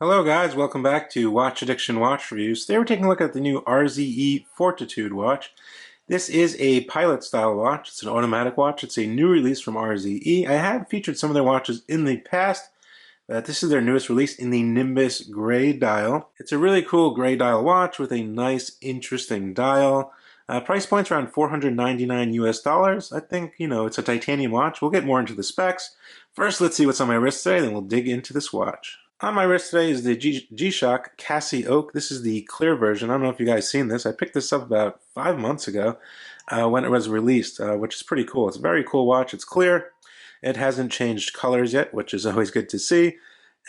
Hello guys, welcome back to Watch Addiction Watch Reviews. Today we're taking a look at the new RZE Fortitude watch. This is a pilot style watch. It's an automatic watch. It's a new release from RZE. I have featured some of their watches in the past, but this is their newest release in the Nimbus gray dial. It's a really cool gray dial watch with a nice, interesting dial. Price point's around $499 US. I think, it's a titanium watch. We'll get more into the specs. First, let's see what's on my wrist today, then we'll dig into this watch. On my wrist today is the G-Shock Cassie Oak. This is the clear version. I don't know if you guys seen this. I picked this up about 5 months ago when it was released, which is pretty cool. It's a very cool watch. It's clear. It hasn't changed colors yet, which is always good to see.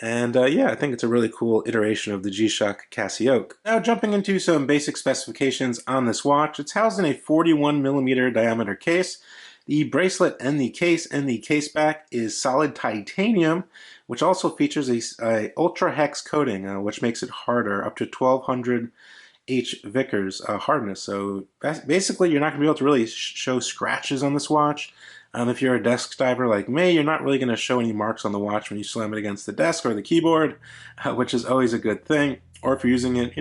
And yeah, I think it's a really cool iteration of the G-Shock Cassie Oak. Now jumping into some basic specifications on this watch. It's housed in a 41mm diameter case. The bracelet and the case back is solid titanium, which also features a ultra hex coating, which makes it harder, up to 1200 H Vickers hardness. So basically, you're not going to be able to really show scratches on this watch. If you're a desk diver like me, you're not really going to show any marks on the watch when you slam it against the desk or the keyboard, which is always a good thing. Or if you're using it,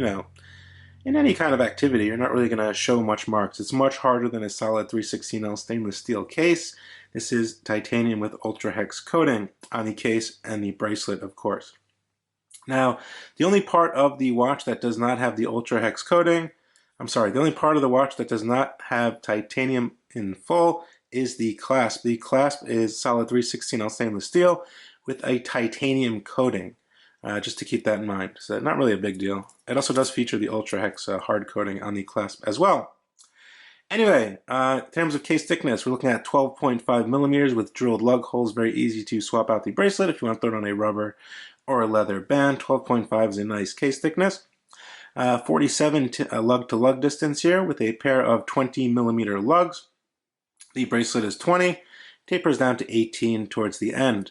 in any kind of activity, you're not really going to show much marks. It's much harder than a solid 316L stainless steel case. This is titanium with ultra hex coating on the case and the bracelet, of course. Now, the only part of the watch that does not have the ultra hex coating, the only part of the watch that does not have titanium in full is the clasp. The clasp is solid 316L stainless steel with a titanium coating. Just to keep that in mind. So not really a big deal. It also does feature the Ultra Hex hard coating on the clasp as well. Anyway, in terms of case thickness, we're looking at 12.5mm with drilled lug holes. Very easy to swap out the bracelet if you want to throw it on a rubber or a leather band. 12.5 is a nice case thickness. 47 lug to lug distance here with a pair of 20mm lugs. The bracelet is 20, tapers down to 18 towards the end.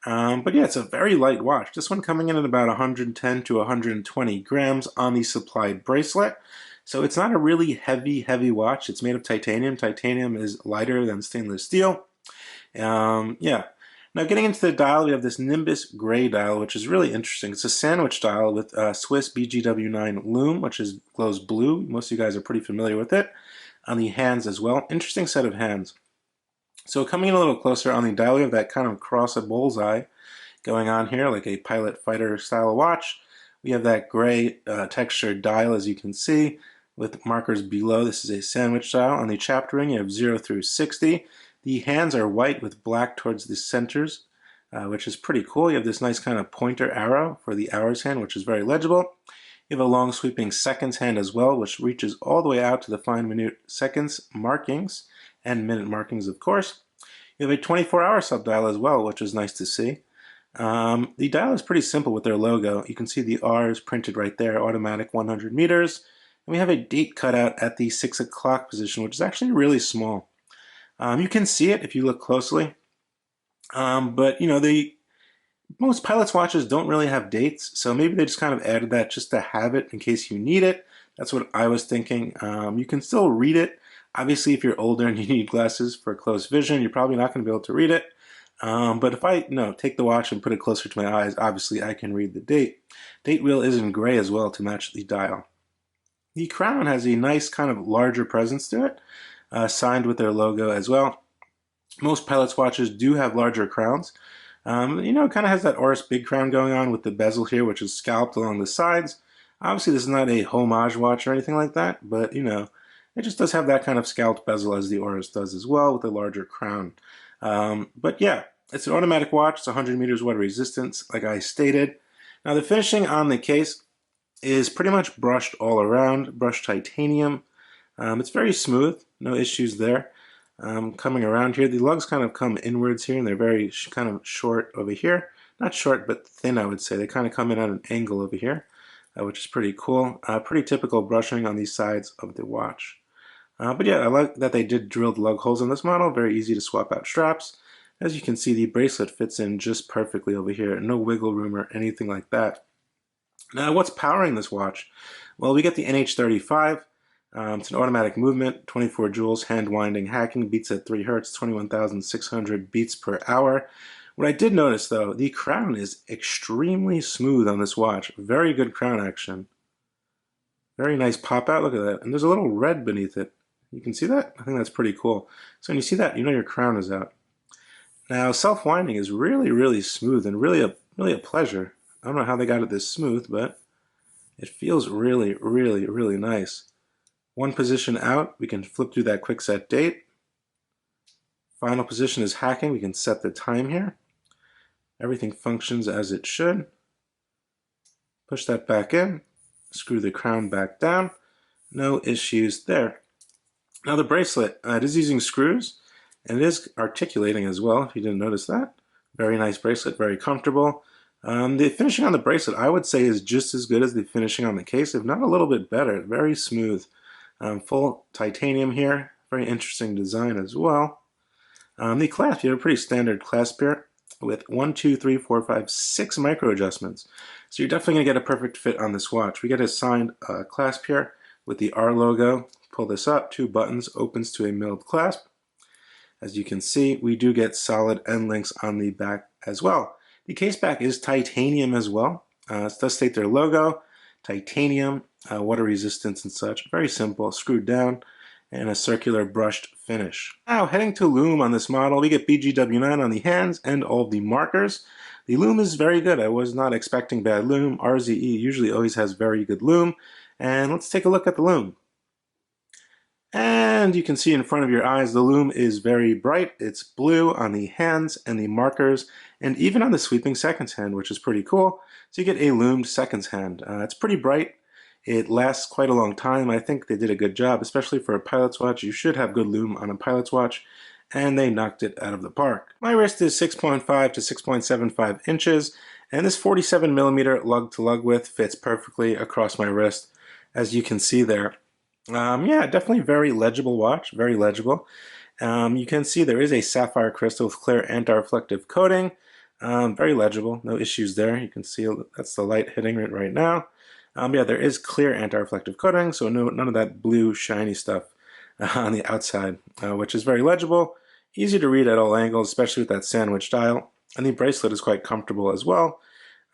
But yeah, it's a very light watch. This one coming in at about 110 to 120 grams on the supplied bracelet. So it's not a really heavy watch. It's made of titanium. Titanium is lighter than stainless steel. Yeah. Now getting into the dial, we have this Nimbus gray dial, which is really interesting. It's a sandwich dial with Swiss BGW9 Lume, which glows blue. Most of you guys are pretty familiar with it. On the hands as well. Interesting set of hands. So coming in a little closer on the dial, we have that kind of cross a bullseye going on here, like a pilot fighter style watch. We have that gray textured dial, as you can see, with markers below. This is a sandwich dial. On the chapter ring, you have 0 through 60. The hands are white with black towards the centers, which is pretty cool. You have this nice kind of pointer arrow for the hours hand, which is very legible. You have a long sweeping seconds hand as well, which reaches all the way out to the fine minute seconds markings and minute markings, of course. You have a 24-hour subdial as well, which is nice to see. The dial is pretty simple with their logo. You can see the R's printed right there, automatic 100 meters. And we have a date cutout at the 6 o'clock position, which is actually really small. You can see it if you look closely. But, most pilots' watches don't really have dates, so maybe they just kind of added that just to have it in case you need it. That's what I was thinking. You can still read it. Obviously, if you're older and you need glasses for close vision, you're probably not going to be able to read it. But if I take the watch and put it closer to my eyes, obviously I can read the date. Date wheel is in gray as well to match the dial. The crown has a nice kind of larger presence to it, signed with their logo as well. Most pilots' watches do have larger crowns. It kind of has that Oris big crown going on with the bezel here, which is scalped along the sides. Obviously, this is not a homage watch or anything like that, but, it just does have that kind of scalped bezel as the Oris does as well with a larger crown. But yeah, it's an automatic watch. It's 100 meters water resistance, like I stated. Now the finishing on the case is pretty much brushed all around, brushed titanium. It's very smooth, no issues there. Coming around here, the lugs kind of come inwards here, and they're very kind of short over here. Not short, but thin, I would say. They kind of come in at an angle over here, which is pretty cool. Pretty typical brushing on these sides of the watch. But yeah, I like that they did drill the lug holes on this model. Very easy to swap out straps. As you can see, the bracelet fits in just perfectly over here. No wiggle room or anything like that. Now, what's powering this watch? Well, we get the NH35. It's an automatic movement, 24 joules, hand winding hacking, beats at 3 Hz, 21,600 beats per hour. What I did notice though, the crown is extremely smooth on this watch. Very good crown action. Very nice pop out, look at that. And there's a little red beneath it. You can see that? I think that's pretty cool. So when you see that, you know your crown is out. Now self-winding is really, really smooth and really a pleasure. I don't know how they got it this smooth, but it feels really, really, really nice. One position out, we can flip through that quick set date. Final position is hacking, we can set the time here. Everything functions as it should. Push that back in, screw the crown back down. No issues there. Now the bracelet, it is using screws and it is articulating as well, if you didn't notice that. Very nice bracelet, very comfortable. The finishing on the bracelet I would say is just as good as the finishing on the case, if not a little bit better. Very smooth. Full titanium here, very interesting design as well. The clasp, you have a pretty standard clasp here with 1, 2, 3, 4, 5, 6 micro adjustments. So you're definitely going to get a perfect fit on this watch. We get a signed clasp here with the R logo. Pull this up, 2 buttons, opens to a milled clasp. As you can see, we do get solid end links on the back as well. The case back is titanium as well. It does state their logo, titanium, water resistance and such. Very simple, screwed down, and a circular brushed finish. Now heading to Lume on this model, we get BGW9 on the hands and all of the markers. The Lume is very good. I was not expecting bad Lume. RZE usually always has very good Lume. And let's take a look at the Lume. And you can see in front of your eyes the Lume is very bright. It's blue on the hands and the markers and even on the sweeping seconds hand, which is pretty cool. So you get a lumed seconds hand. It's pretty bright. It lasts quite a long time. I think they did a good job, especially for a pilot's watch. You should have good lume on a pilot's watch, and they knocked it out of the park. My wrist is 6.5 to 6.75 inches, and this 47 millimeter lug to lug width fits perfectly across my wrist, as you can see there. Yeah, definitely very legible watch, very legible. You can see there is a sapphire crystal with clear anti-reflective coating. Very legible, no issues there. You can see that's the light hitting it right now. Yeah, there is clear anti-reflective coating, so none of that blue shiny stuff on the outside, which is very legible, easy to read at all angles, especially with that sandwich dial. And the bracelet is quite comfortable as well.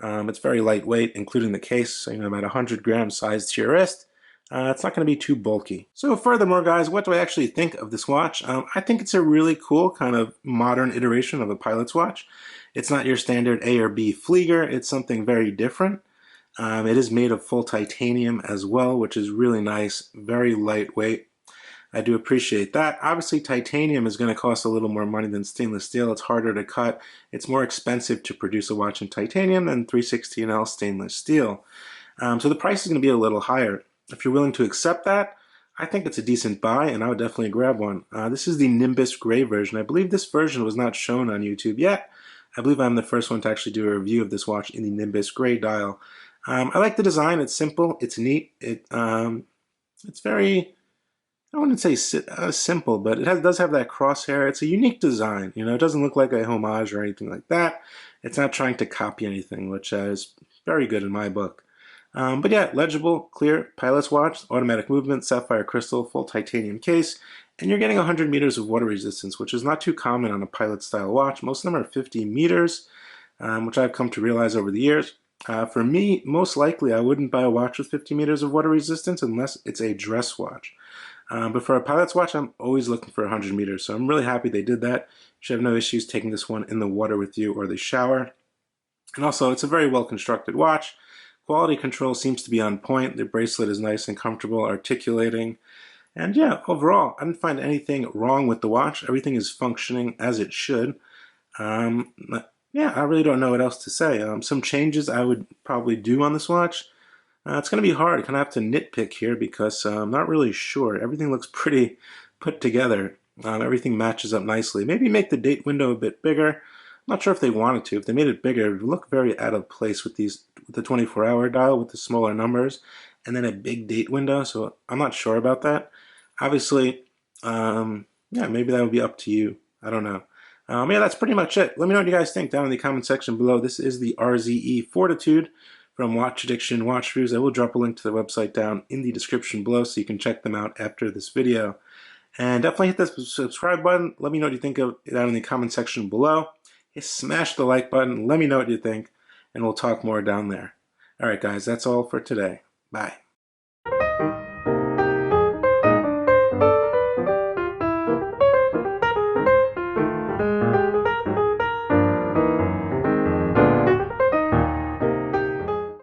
It's very lightweight, including the case, so about 100 grams size to your wrist. It's not going to be too bulky. So furthermore, guys, what do I actually think of this watch? I think it's a really cool kind of modern iteration of a pilot's watch. It's not your standard A or B Flieger. It's something very different. It is made of full titanium as well, which is really nice, very lightweight. I do appreciate that. Obviously, titanium is going to cost a little more money than stainless steel. It's harder to cut. It's more expensive to produce a watch in titanium than 316L stainless steel. So the price is going to be a little higher. If you're willing to accept that, I think it's a decent buy, and I would definitely grab one. This is the Nimbus Gray version. I believe this version was not shown on YouTube yet. I believe I'm the first one to actually do a review of this watch in the Nimbus Gray dial. I like the design. It's simple. It's neat. It's very, I wouldn't say simple, but it does have that crosshair. It's a unique design. It doesn't look like a homage or anything like that. It's not trying to copy anything, which is very good in my book. But yeah, legible, clear pilot's watch, automatic movement, sapphire crystal, full titanium case, and you're getting 100 meters of water resistance, which is not too common on a pilot style watch. Most of them are 50 meters, which I've come to realize over the years. For me, most likely I wouldn't buy a watch with 50 meters of water resistance unless it's a dress watch. But for a pilot's watch, I'm always looking for 100 meters, so I'm really happy they did that. You should have no issues taking this one in the water with you or the shower. And also, it's a very well constructed watch. Quality control seems to be on point. The bracelet is nice and comfortable, articulating. And yeah, overall, I didn't find anything wrong with the watch. Everything is functioning as it should. Yeah, I really don't know what else to say. Some changes I would probably do on this watch. It's going to be hard. I kind of have to nitpick here because I'm not really sure. Everything looks pretty put together. Everything matches up nicely. Maybe make the date window a bit bigger. I'm not sure if they wanted to. If they made it bigger, it would look very out of place with the 24-hour dial with the smaller numbers and then a big date window. So I'm not sure about that. Obviously, yeah, maybe that would be up to you. I don't know. Yeah, that's pretty much it. Let me know what you guys think down in the comment section below. This is the RZE Fortitude from Watch Addiction Watch Reviews. I will drop a link to the website down in the description below so you can check them out after this video. And definitely hit the subscribe button. Let me know what you think of it down in the comment section below. smash the like button, let me know what you think, and we'll talk more down there. Alright guys, that's all for today. Bye.